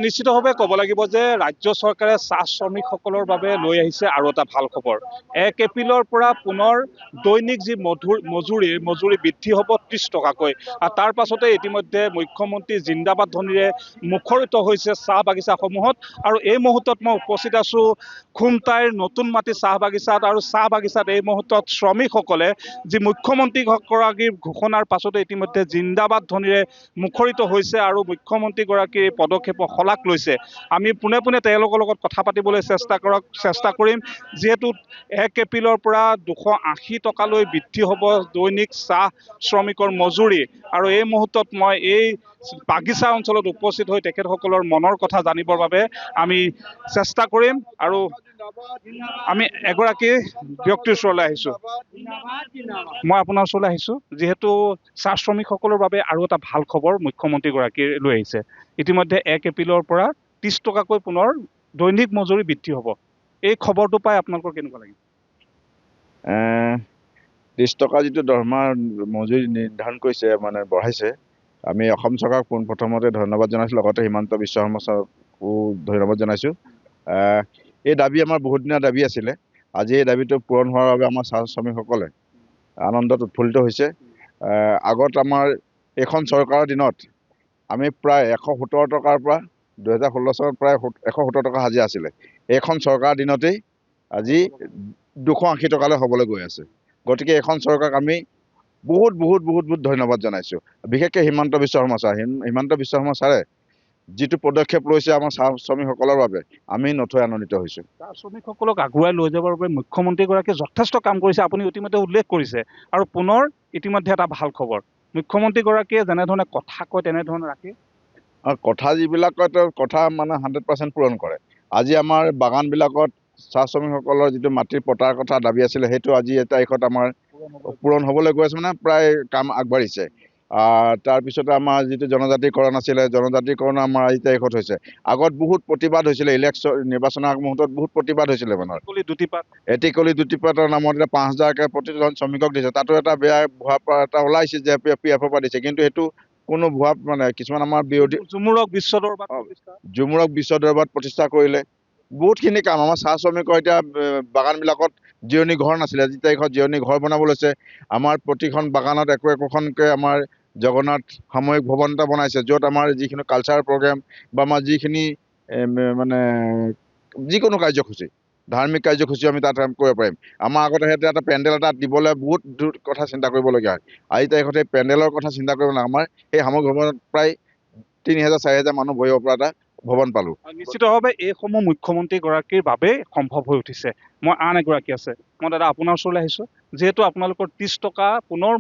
নিশ্চিতভাৱে ক'ব লাগিব যে ৰাজ্য চৰকাৰে চাহ শ্ৰমিকসকলৰ বাবে লৈ আহিছে আৰু এটা ভাল খবৰ। 1 এপ্ৰিলৰ পৰা পুনৰ দৈনিক যি মজুৰি বৃদ্ধি হ'ব 30 টকাকৈ। আৰু তাৰ পাছতে ইতিমধ্যে মুখ্যমন্ত্ৰী জিন্দাবাদ ধ্বনিৰে মুখৰিত হৈছে চাহ বাগিচাসমূহত। আৰু এই মুহূৰ্তত মই উপস্থিত আছোঁ খুমটাইৰ নতুন মাটি চাহ বাগিচাত। আৰু চাহ বাগিচাত এই মুহূৰ্তত শ্ৰমিকসকলে যি মুখ্যমন্ত্ৰীগৰাকীৰ ঘোষণাৰ পাছতে ইতিমধ্যে জিন্দাবাদ ধ্বনিৰে মুখৰিত হৈছে আৰু মুখ্যমন্ত্ৰীগৰাকীৰ এই পদক্ষেপক শলাগ লৈছে। আমি পোনে পোনে তেওঁলোকৰ লগত কথা পাতিবলৈ চেষ্টা কৰিম। যিহেতু 1 এপ্ৰিলৰ পৰা 280 টকালৈ বৃদ্ধি হ'ব দৈনিক চাহ শ্ৰমিকৰ মজুৰি। আৰু এই মুহূৰ্তত মই এই বাগিচা অঞ্চলত উপস্থিত হৈ তেখেতসকলৰ মনৰ কথা জানিবৰ বাবে আমি চেষ্টা কৰিম। আৰু আমি এগৰাকী ব্যক্তিৰ ওচৰলৈ আহিছোঁ। মই আপোনাৰ ওচৰলৈ আহিছোঁ যিহেতু চাহ শ্ৰমিকসকলৰ বাবে আৰু এটা ভাল খবৰ মুখ্যমন্ত্ৰীগৰাকীৰ লৈ আহিছে। ইতিমধ্যে 1 এপ্ৰিলৰ পৰা 30 টকাকৈ পুনৰ দৈনিক মজুৰি বৃদ্ধি হ'ব। এই খবৰটো পাই আপোনালোকৰ কেনেকুৱা লাগিল? 30 টকা যিটো দৰমহা মজুৰি নিৰ্ধাৰণ কৰিছে মানে বঢ়াইছে, আমি অসম চৰকাৰক পোনপ্ৰথমতে ধন্যবাদ জনাইছোঁ, লগতে হিমন্ত বিশ্ব শৰ্মা ছাৰকো ধন্যবাদ জনাইছোঁ। এই দাবী আমাৰ বহুত দিনৰ দাবী আছিলে। আজি এই দাবীটো পূৰণ হোৱাৰ বাবে আমাৰ চাহ শ্ৰমিকসকলে আনন্দত উৎফুল্লিত হৈছে। আগত আমাৰ এইখন চৰকাৰৰ দিনত আমি প্ৰায় 117 টকাৰ পৰা 2016 চনত প্ৰায় 117 টকা হাজিৰা আছিলে। এইখন চৰকাৰৰ দিনতেই আজি 280 টকালৈ হ'বলৈ গৈ আছে। গতিকে এইখন চৰকাৰক আমি বহুত বহুত বহুত বহুত ধন্যবাদ জনাইছোঁ। বিশেষকৈ হিমন্ত বিশ্ব শৰ্মা ছাৰ। হিমন্ত বিশ্ব শৰ্মা ছাৰে যিটো পদক্ষেপ লৈছে আমাৰ চাহ শ্ৰমিকসকলৰ বাবে, আমি নথৈ আনন্দিত হৈছোঁ। চাহ শ্ৰমিকসকলক আগুৱাই লৈ যাবৰ বাবে মুখ্যমন্ত্ৰীগৰাকীয়ে যথেষ্ট কাম কৰিছে, আপুনি ইতিমধ্যে উল্লেখ কৰিছে। আৰু পুনৰ ইতিমধ্যে এটা ভাল খবৰ, মুখ্যমন্ত্ৰীগৰাকীয়ে যেনেধৰণে কথা কয় তেনেধৰণে ৰাখে। কথা যিবিলাক কয় তেওঁ কথা মানে 100% পূৰণ কৰে। আজি আমাৰ বাগানবিলাকত চাহ শ্ৰমিকসকলৰ যিটো মাটিৰ পটাৰ কথা দাবী আছিলে, সেইটো আজি এই তাৰিখত আমাৰ পূৰণ হ'বলৈ গৈ আছে, মানে প্ৰায় কাম আগবাঢ়িছে। তাৰপিছতে আমাৰ যিটো জনজাতিকৰণ আছিলে, জনজাতিকৰণ আমাৰ আজি তাৰিখত হৈছে। আগত বহুত প্ৰতিবাদ হৈছিলে, নিৰ্বাচনৰ আগমুহূৰ্তত বহুত প্ৰতিবাদ হৈছিলে মানুহৰ। এটিকলি দুটিপাতৰ নামত এতিয়া 5,000কৈ প্ৰতিজন শ্ৰমিকক দিছে। তাতো এটা বেয়া ভুৱা এটা ওলাইছে যে PF পৰা দিছে, কিন্তু সেইটো কোনো ভুৱা মানে কিছুমান আমাৰ বিৰোধী জুমুৰক বিশ্ব দৰবাৰত প্ৰতিষ্ঠা কৰিলে। বহুতখিনি কাম আমাৰ চাহ শ্ৰমিকৰ এতিয়া বাগানবিলাকত জিৰণি ঘৰ নাছিলে, আজি তাৰিখত জিৰণি ঘৰ বনাব লৈছে। আমাৰ প্ৰতিখন বাগানত একোখনকৈ আমাৰ জগন্নাথ সামৰিক ভৱন এটা বনাইছে, য'ত আমাৰ যিখিনি কালচাৰ প্ৰগ্ৰেম বা আমাৰ যিখিনি মানে যিকোনো কাৰ্যসূচী, ধাৰ্মিক কাৰ্যসূচী আমি তাত কৰিব পাৰিম। আমাৰ আগতে সিহঁতে এটা পেণ্ডেল এটা দিবলৈ বহুত দূৰ কথা চিন্তা কৰিবলগীয়া হয়। আজি তাৰিখত এই পেণ্ডেলৰ কথা চিন্তা কৰিব নালাগে। আমাৰ এই সামৰিক ভৱনত প্ৰায় 3,000-4,000 মানুহ বহিব পৰা এটা ভৱন পালোঁ। নিশ্চিতভাৱে এইসমূহ মুখ্যমন্ত্ৰীগৰাকীৰ বাবেই সম্ভৱ হৈ উঠিছে। মই আন এগৰাকী আছে, মই দাদা আপোনাৰ ওচৰলৈ আহিছোঁ। যিহেতু আপোনালোকৰ 30 টকা পুনৰ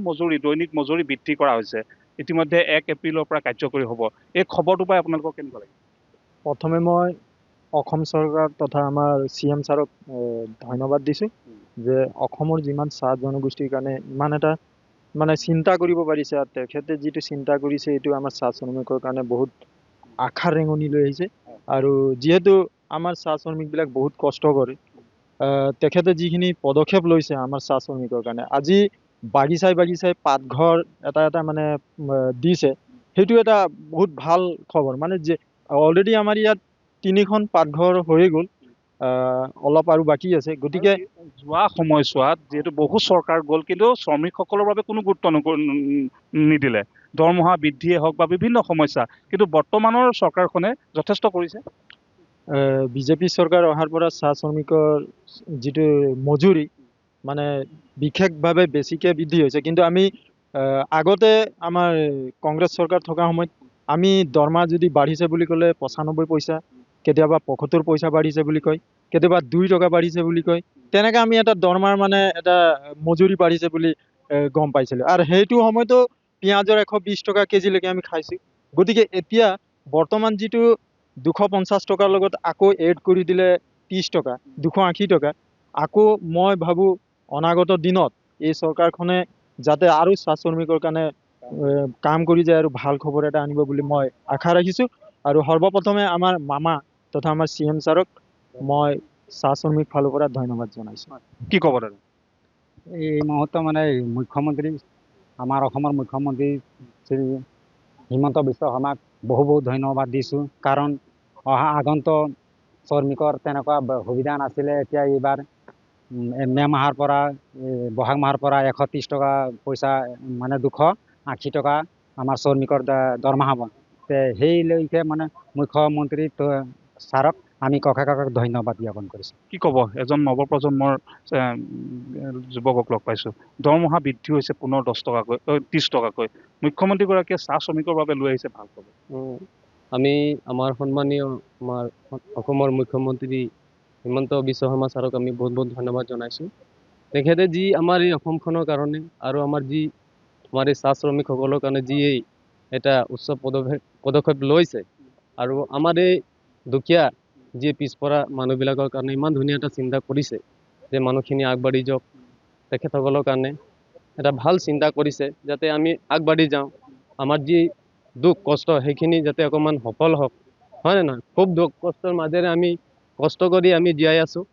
দৈনিক মজুৰি বৃদ্ধি কৰা হৈছে, ইতিমধ্যে 1 এপ্ৰিলৰ পৰা কাৰ্যকৰী হ'ব। এই খবৰটো পাই আপোনালোকৰ কেনেকুৱা লাগে? প্ৰথমে মই অসম চৰকাৰ তথা আমাৰ CM ছাৰক ধন্যবাদ দিছোঁ যে অসমৰ যিমান চাহ জনগোষ্ঠীৰ কাৰণে ইমান এটা মানে চিন্তা কৰিব পাৰিছে। আৰু তেখেতে যিটো চিন্তা কৰিছে এইটো আমাৰ চাহ শ্ৰমিকৰ কাৰণে বহুত আশাৰ ৰেঙনি লৈ আহিছে। আৰু যিহেতু আমাৰ চাহ শ্ৰমিকবিলাক বহুত কষ্ট কৰে, তেখেতে যিখিনি পদক্ষেপ লৈছে আমাৰ চাহ শ্ৰমিকৰ কাৰণে, আজি বাগিচাই পাতঘৰ এটা মানে দিছে, সেইটো এটা বহুত ভাল খবৰ। মানে যে অলৰেডি আমাৰ ইয়াত 3খন পাকঘৰ হৈয়ে গ'ল, অলপ আৰু বাকী আছে। গতিকে যোৱা সময়ছোৱাত যিহেতু বহু চৰকাৰ গ'ল, কিন্তু শ্ৰমিকসকলৰ বাবে কোনো গুৰুত্ব নিদিলে। দৰমহা বৃদ্ধিয়ে হওক বা বিভিন্ন সমস্যা, কিন্তু বৰ্তমানৰ চৰকাৰখনে যথেষ্ট কৰিছে। বিজেপি চৰকাৰ অহাৰ পৰা চাহ শ্ৰমিকৰ যিটো মজুৰি মানে বিশেষভাৱে বেছিকৈ বৃদ্ধি হৈছে। কিন্তু আমি আগতে আমাৰ কংগ্ৰেছ চৰকাৰ থকা সময়ত আমি দৰমহা যদি বাঢ়িছে বুলি ক'লে 95 পইচা, কেতিয়াবা 75 পইচা বাঢ়িছে বুলি কয়, কেতিয়াবা 2 টকা বাঢ়িছে বুলি কয়। তেনেকৈ আমি এটা দৰমহাৰ মানে এটা মজুৰি বাঢ়িছে বুলি গম পাইছিলোঁ। আৰু সেইটো সময়তো পিঁয়াজৰ 120 টকা কেজিলৈকে আমি খাইছোঁ। গতিকে এতিয়া বৰ্তমান যিটো 250 টকাৰ লগত আকৌ এড কৰি দিলে 30 টকা, 280 টকা। আকৌ মই ভাবোঁ অনাগত দিনত এই চৰকাৰখনে যাতে আৰু চাহ শ্ৰমিকৰ কাৰণে কাম কৰি যায় আৰু ভাল খবৰ এটা আনিব বুলি মই আশা ৰাখিছোঁ। আৰু সৰ্বপ্ৰথমে আমাৰ মামা তথা আমাৰ CM ছাৰক মই চাহ শ্ৰমিক ফালৰ পৰা ধন্যবাদ জনাইছোঁ। কি ক'ব দাদা? এই মুহূৰ্ত মানে মুখ্যমন্ত্ৰী আমাৰ অসমৰ মুখ্যমন্ত্ৰী শ্ৰী হিমন্ত বিশ্ব শৰ্মাক বহু ধন্যবাদ দিছোঁ। কাৰণ অহা আগন্তুক শ্ৰমিকৰ তেনেকুৱা সুবিধা নাছিলে। এতিয়া এইবাৰ মে' মাহৰ পৰা বহাগ মাহৰ পৰা 130 টকা পইচা মানে 280 টকা আমাৰ শ্ৰমিকৰ দৰমহা পাব। সেইলৈকে মানে মুখ্যমন্ত্ৰী ছাৰক আমি কাকক ধন্যবাদ জ্ঞাপন কৰিছোঁ। কি ক'ব, এজন নৱপ্ৰজন্মৰ যুৱকক লগ পাইছোঁ, দৰমহা বৃদ্ধি হৈছে পুনৰ 10 টকাকৈ 30 টকাকৈ, মুখ্যমন্ত্ৰীগৰাকীয়ে চাহ শ্ৰমিকৰ বাবে লৈ আহিছে ভাল খবৰ। আমি আমাৰ সন্মানীয় আমাৰ অসমৰ মুখ্যমন্ত্ৰী হিমন্ত বিশ্ব শৰ্মা ছাৰক আমি বহুত বহুত ধন্যবাদ জনাইছোঁ। তেখেতে যি আমাৰ এই অসমখনৰ কাৰণে আৰু আমাৰ এই চাহ শ্ৰমিকসকলৰ কাৰণে যি এটা উচ্চ পদক্ষেপ লৈছে, আৰু আমাৰ এই দুখীয়া যি পিছপৰা মানুহবিলাকৰ কাৰণে ইমান ধুনীয়া এটা চিন্তা কৰিছে যে মানুহখিনি আগবাঢ়ি যাওক। তেখেতসকলৰ কাৰণে এটা ভাল চিন্তা কৰিছে যাতে আমি আগবাঢ়ি যাওঁ। আমাৰ যি দুখ কষ্ট সেইখিনি যাতে অকণমান সফল হওক, হয় নে নহয়? খুব দুখ কষ্টৰ মাজেৰে আমি কষ্ট কৰি আমি জীয়াই আছোঁ,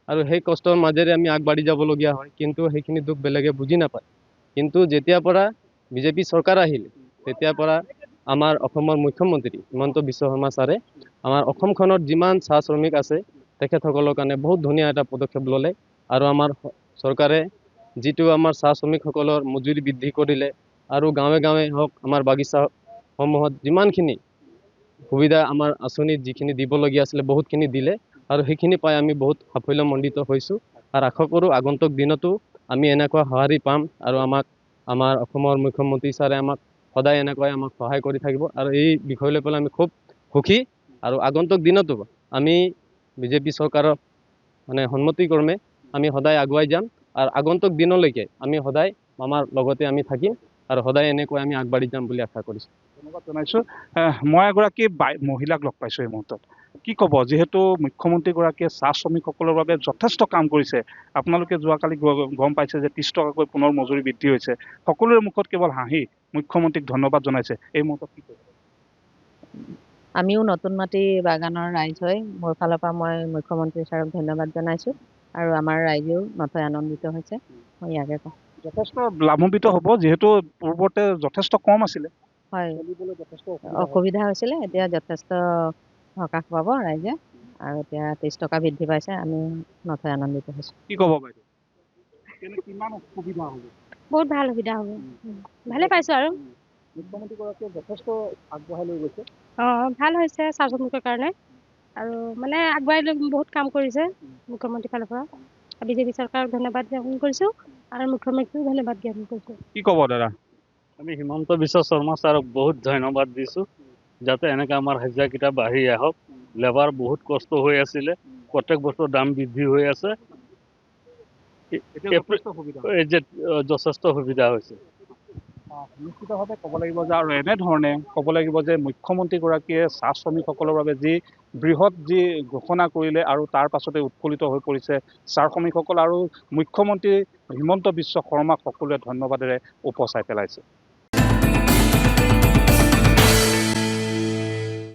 আৰু সেই কষ্টৰ মাজেৰে আমি আগবাঢ়ি যাবলগীয়া হয়, কিন্তু সেইখিনি দুখ বেলেগে বুজি নাপায়। কিন্তু যেতিয়াৰ পৰা বিজেপি চৰকাৰ আহিল, তেতিয়াৰ পৰা আমাৰ অসমৰ মুখ্যমন্ত্ৰী হিমন্ত বিশ্ব শৰ্মা ছাৰে আমাৰ অসমখনত যিমান চাহ শ্ৰমিক আছে তেখেতসকলৰ কাৰণে বহুত ধুনীয়া এটা পদক্ষেপ ল'লে, আৰু আমাৰ চৰকাৰে যিটো আমাৰ চাহ শ্ৰমিকসকলৰ মজুৰি বৃদ্ধি কৰিলে, আৰু গাঁৱে গাঁৱে হওক আমাৰ বাগিচাসমূহত যিমানখিনি সুবিধা আমাৰ আঁচনিত যিখিনি দিবলগীয়া আছিলে বহুতখিনি দিলে, আৰু সেইখিনি পাই আমি বহুত সাফল্যমণ্ডিত হৈছোঁ। আৰু আশা কৰোঁ আগন্তুক দিনতো আমি এনেকুৱা সঁহাৰি পাম, আৰু আমাৰ অসমৰ মুখ্যমন্ত্ৰী ছাৰে আমাক সদায় এনেকৈ আমাক সহায় কৰি থাকিব, আৰু এই বিষয় লৈ পেলাই আমি খুব সুখী। আৰু আগন্তুক দিনতো আমি বিজেপি চৰকাৰৰ মানে সন্মতিক্ৰমে আমি সদায় আগুৱাই যাম, আৰু আগন্তুক দিনলৈকে আমি সদায় আমাৰ লগতে আমি থাকিম, আৰু সদায় এনেকৈ আমি আগবাঢ়ি যাম বুলি আশা কৰিছোঁ। ধন্যবাদ জনাইছোঁ। মই এগৰাকী মহিলাক লগ পাইছোঁ এই মুহূৰ্তত। কি ক'ব, যিহেতু মুখ্যমন্ত্ৰীগৰাকীয়ে চাহ শ্ৰমিকসকলৰ বাবে যথেষ্ট কাম কৰিছে, আপোনালোকে যোৱাকালি গম পাইছে যে 30 টকাকৈ পুনৰ মজুৰি বৃদ্ধি হৈছে, সকলোৰে মুখত কেৱল হাঁহি, মুখ্যমন্ত্ৰীক ধন্যবাদ জনাইছে, এই মুহূৰ্তত কি ক'ব? আমিও নতুন মাটি বাগানৰ ৰাইজ হৈ মোৰ ফালৰ পৰা মই মুখ্যমন্ত্ৰী ছাৰক ধন্যবাদ জনাইছোঁ, আৰু আমাৰ ৰাইজেও নথৈ আনন্দিত হৈছে। মই ইয়াকে কওঁ। যথেষ্ট লাভান্বিত হ'ব, যিহেতু পূৰ্বতে যথেষ্ট কম আছিলে। হয়, অসুবিধা হৈছিলে, এতিয়া যথেষ্ট সকাহ পাব ৰাইজে, আৰু এতিয়া 30 টকা বৃদ্ধি পাইছে, আমি নথৈ আনন্দিত হৈছোঁ। কি ক'ব বাইদেউ, কিমান সুবিধা হ'ব? বহুত ভাল সুবিধা হ'ব, ভালে পাইছোঁ আৰু। মুখ্যমন্ত্ৰীগৰাকীয়ে যথেষ্ট আগবঢ়াই লৈ গৈছে। ভাল হৈছে চাহ শ্ৰমিকৰ কাৰণে, আৰু মানে আগবঢ়াই লৈ বহুত কাম কৰিছে মুখ্যমন্ত্ৰীৰ ফালৰ পৰা। বিজেপি চৰকাৰক ধন্যবাদ জ্ঞাপন কৰিছোঁ, আৰু মুখ্যমন্ত্ৰীক ধন্যবাদ জ্ঞাপন কৰিছোঁ। কি ক'ব দাদা? আমি হিমন্ত বিশ্ব শৰ্মা ছাৰক বহুত ধন্যবাদ দিছোঁ, যাতে এনেকৈ আমাৰ হাজিৰাকেইটা বাঢ়ি আহক। লেবাৰ বহুত কষ্ট হৈ আছিলে, প্ৰত্যেক বছৰ দাম বৃদ্ধি হৈ আছে, এই যে যথেষ্ট সুবিধা হৈছে। নিশ্চিতভাৱে ক'ব লাগিব যে, আৰু এনেধৰণে ক'ব লাগিব যে মুখ্যমন্ত্ৰীগৰাকীয়ে চাহ শ্ৰমিকসকলৰ বাবে যি বৃহৎ যি ঘোষণা কৰিলে, আৰু তাৰ পাছতে উৎফুল্লিত হৈ পৰিছে চাহ শ্ৰমিকসকল, আৰু মুখ্যমন্ত্ৰী হিমন্ত বিশ্ব শৰ্মাক সকলোৱে ধন্যবাদেৰে উপচাই পেলাইছে।